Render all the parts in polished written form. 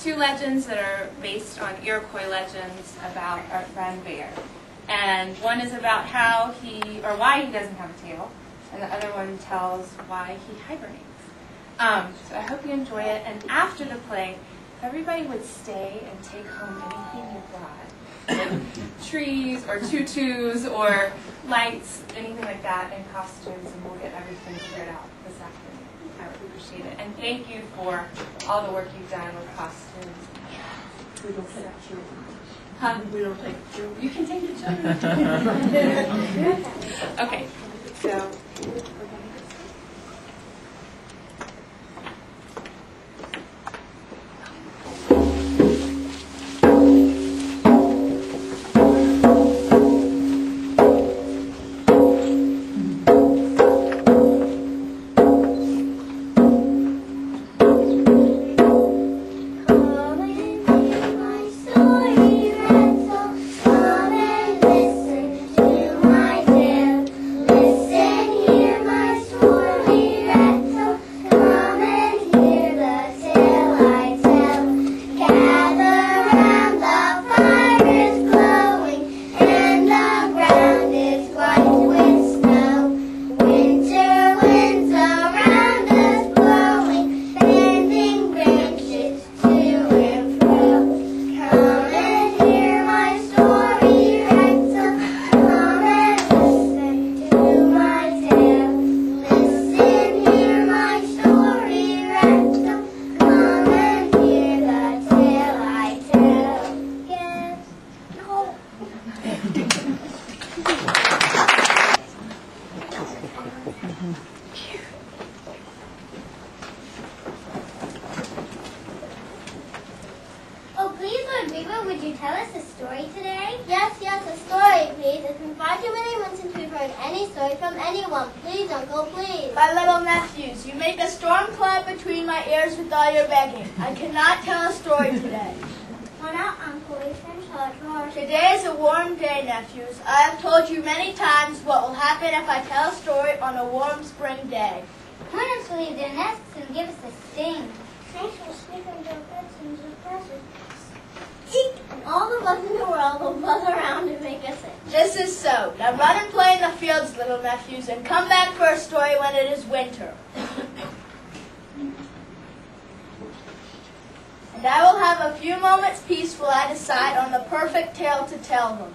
two legends that are based on Iroquois legends about our friend Bear. And one is about how why he doesn't have a tail, and the other one tells why he hibernates. So I hope you enjoy it, and after the play, everybody would stay and take home anything you brought, like trees or tutus or lights, anything like that, and costumes, and we'll get everything figured out this afternoon. I would appreciate it. And thank you for all the work you've done with costumes. We don't take children. Huh? We don't take children. You can take the children. Okay, so. Oh, please, Lord Weaver, would you tell us a story today? Yes, a story, please. It's been far too many months since we've heard any story from anyone. Please, Uncle, please. My little nephews, you make a storm cloud between my ears with all your begging. I cannot tell a story today. Why not, Uncle? We've been taught. Today is a warm day, nephews. I have told you many times what will happen if I tell a story on a warm spring day. Hornets will leave their nests and give us a sting. Snakes will sneak into their beds and suppressors. Eek! And all the bugs in the world will buzz around and make us sick. This is so. Now run and play in the fields, little nephews, and come back for a story when it is winter. And I will have a few moments' peace while I decide on the perfect tale to tell them.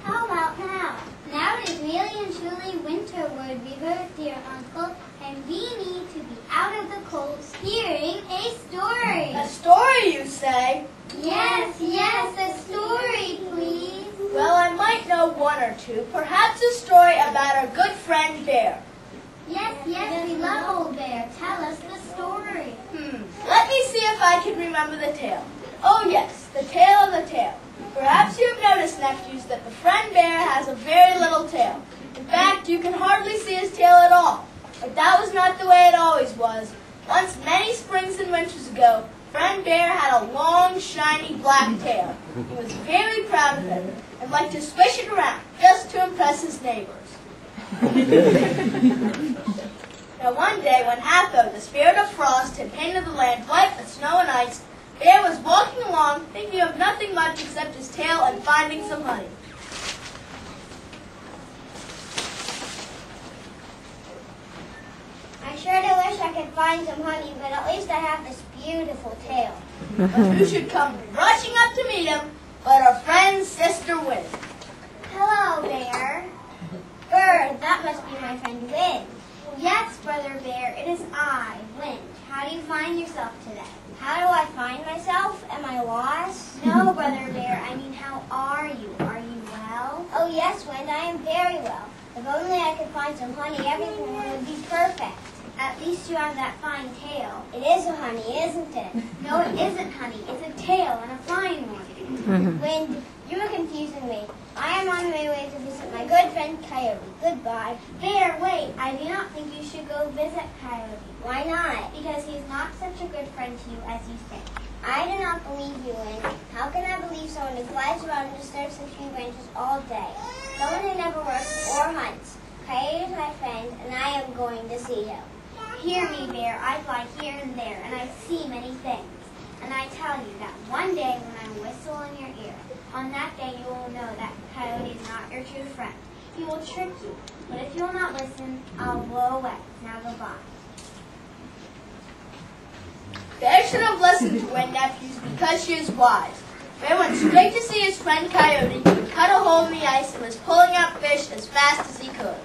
How about now? Now it is really and truly winter, Lord Weaver, dear Uncle, and we need to be out of the cold hearing a story. A story, you say? Yes, a story, please. Well, I might know one or two. Perhaps a story about our good friend Bear. Yes, we love old Bear. Tell us the story. Let me see if I can remember the tale. Oh yes, the tale of the tail. Perhaps you have noticed, nephews, that the friend Bear has a very little tail. In fact, you can hardly see his tail at all. But that was not the way it always was. Once, many springs and winters ago, friend Bear had a long, shiny black tail. He was very proud of it and liked to swish it around just to impress his neighbors. Now one day, when Hatho, the spirit of frost, had painted the land white with snow and ice, Bear was walking along, thinking of nothing much except his tail and finding some honey. I sure do wish I could find some honey, but at least I have this beautiful tail. But who should come rushing up to meet him but our friend's sister Wind. Hello, Bear. Bird, that must be my friend Wind. Yes, Brother Bear, it is I, Wind. How do you find yourself today? How do I find myself? Am I lost? No, Brother Bear. I mean, how are you? Are you well? Oh, yes, Wind, I am very well. If only I could find some honey, everything would be perfect. At least you have that fine tail. It is a honey, isn't it? No, it isn't honey. It's a tail and a fine one. Wind, you are confusing me. I am on my way to visit my good friend Coyote. Goodbye. Bear, wait. I do not think you should go visit Coyote. Why not? Because he is not such a good friend to you as you think. I do not believe you, Wind. How can I believe someone who glides around and disturbs the tree branches all day? Someone who never works or hunts. Coyote is my friend, and I am going to see him. Hear me, Bear. I fly here and there, and I see many things. And I tell you that one day when I whistle in your ear, on that day you will know that Coyote is not your true friend. He will trick you, but if you will not listen, I'll blow away. Now goodbye. Bear should have listened to Wind Nephews because she is wise. Bear went straight to see his friend Coyote, who cut a hole in the ice and was pulling up fish as fast as he could.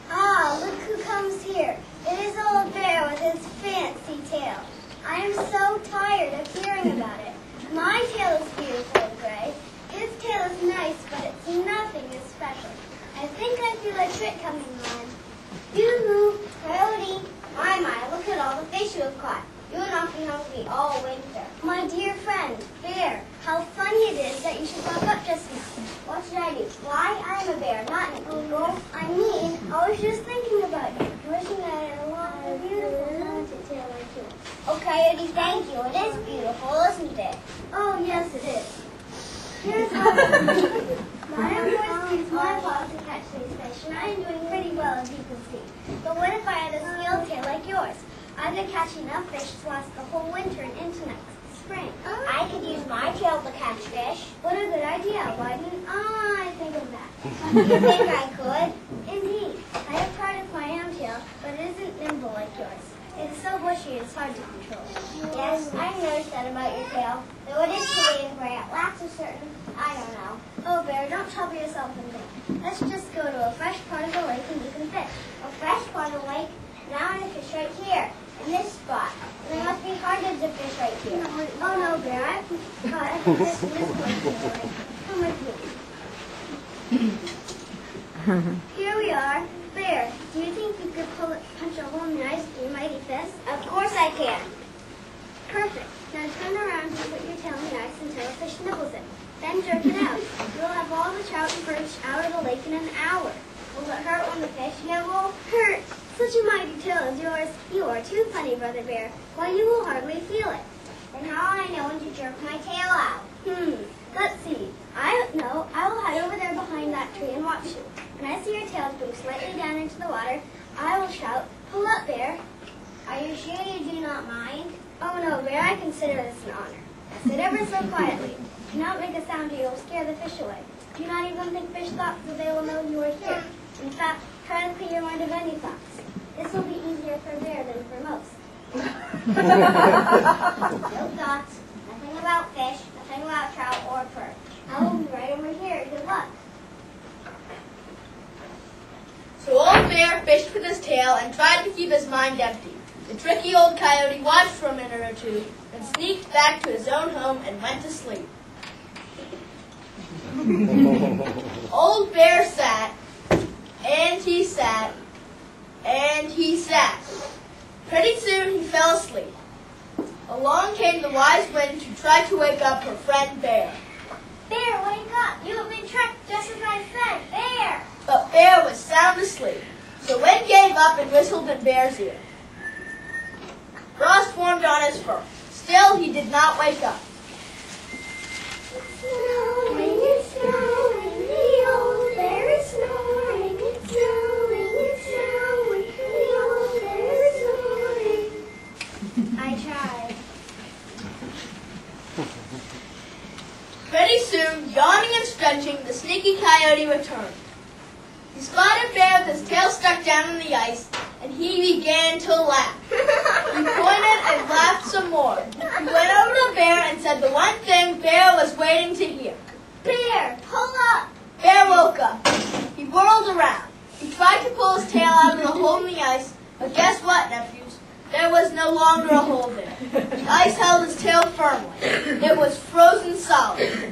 Ah, look who comes here. It is Old Bear with his fancy tail. I am so tired of hearing about it. My tail is beautiful and gray. His tail is nice, but it's nothing as special. I think I feel a trick coming on. Yoo-hoo, Coyote. My, look at all the fish you have caught. You will not be hungry all winter. My dear friend, Bear, how funny it is that you should pop up just now. What should I do? Why, I am a bear, not an eagle. I mean, I was just thinking about you, wishing that I had a long, beautiful, talented tail like you. Oh, Coyote, thank you. It is beautiful, isn't it? Oh, yes, it is. Here's how I am going to use my paws to catch these fish, and I am doing pretty well, as you can see. But what if I had a scaled tail like yours? I could catch enough fish to last the whole winter and into next spring. I could use my tail to catch fish. What a good idea. Why didn't I think of that? You think I could? Indeed. I have part of my own tail, but it isn't nimble like yours. It's so bushy it's hard to control. Yes, I noticed that about your tail. Though it is pretty and gray, it lacks a certain, I don't know. Oh, Bear, don't trouble yourself and think. Let's just go to a fresh part of the lake and you can fish. A fresh part of the lake? Now I'm going to fish right here, in this spot. And it must be harder to fish right here. Oh, no, Bear, I can fish in this place. Come with me. Here we are. Bear, do you think you could punch a hole in the ice with your mighty fist? Of course I can. Perfect. Now turn around and put your tail in the ice until a fish nibbles it. Then jerk it out. You'll have all the trout and perch out of the lake in an hour. Will it hurt when the fish nibble? Hurt! Such a mighty tail as yours. You are too funny, Brother Bear. Why, you will hardly feel it. Then how will I know when to jerk my tail out? Let's see. I know. I will hide over there behind that tree and watch you. When I see your tail go slightly down into the water, I will shout, "Pull up, Bear." Are you sure you do not mind? Oh no, Bear, I consider this an honor. Now sit ever so quietly. Do not make a sound or you will scare the fish away. Do not even think fish thoughts that they will know you are here. In fact, try to clear your mind of any thoughts. This will be easier for Bear than for most. No thoughts, nothing about fish, nothing about trout or perch. I will be right over here. Good luck. So Old Bear fished with his tail and tried to keep his mind empty. The tricky old Coyote watched for a minute or two, then sneaked back to his own home and went to sleep. Old Bear sat, and he sat, and he sat. Pretty soon he fell asleep. Along came the wise Wind to try to wake up her friend Bear. Bear, wake up! You have been tricked just as I said. Bear! But Bear was sound asleep, so Wind gave up and whistled in Bear's ear. Frost formed on his fur. Still, he did not wake up. It's snowing, the old bear is snoring. It's snowing, the old bear is snoring. I tried. Pretty soon, yawning and stretching, the sneaky Coyote returned. He spotted Bear with his tail stuck down in the ice, and he began to laugh. He pointed and laughed some more. He went over to Bear and said the one thing Bear was waiting to hear. Bear, pull up! Bear woke up. He whirled around. He tried to pull his tail out of the hole in the ice, but guess what, nephews? There was no longer a hole there. The ice held his tail firmly. It was frozen solid.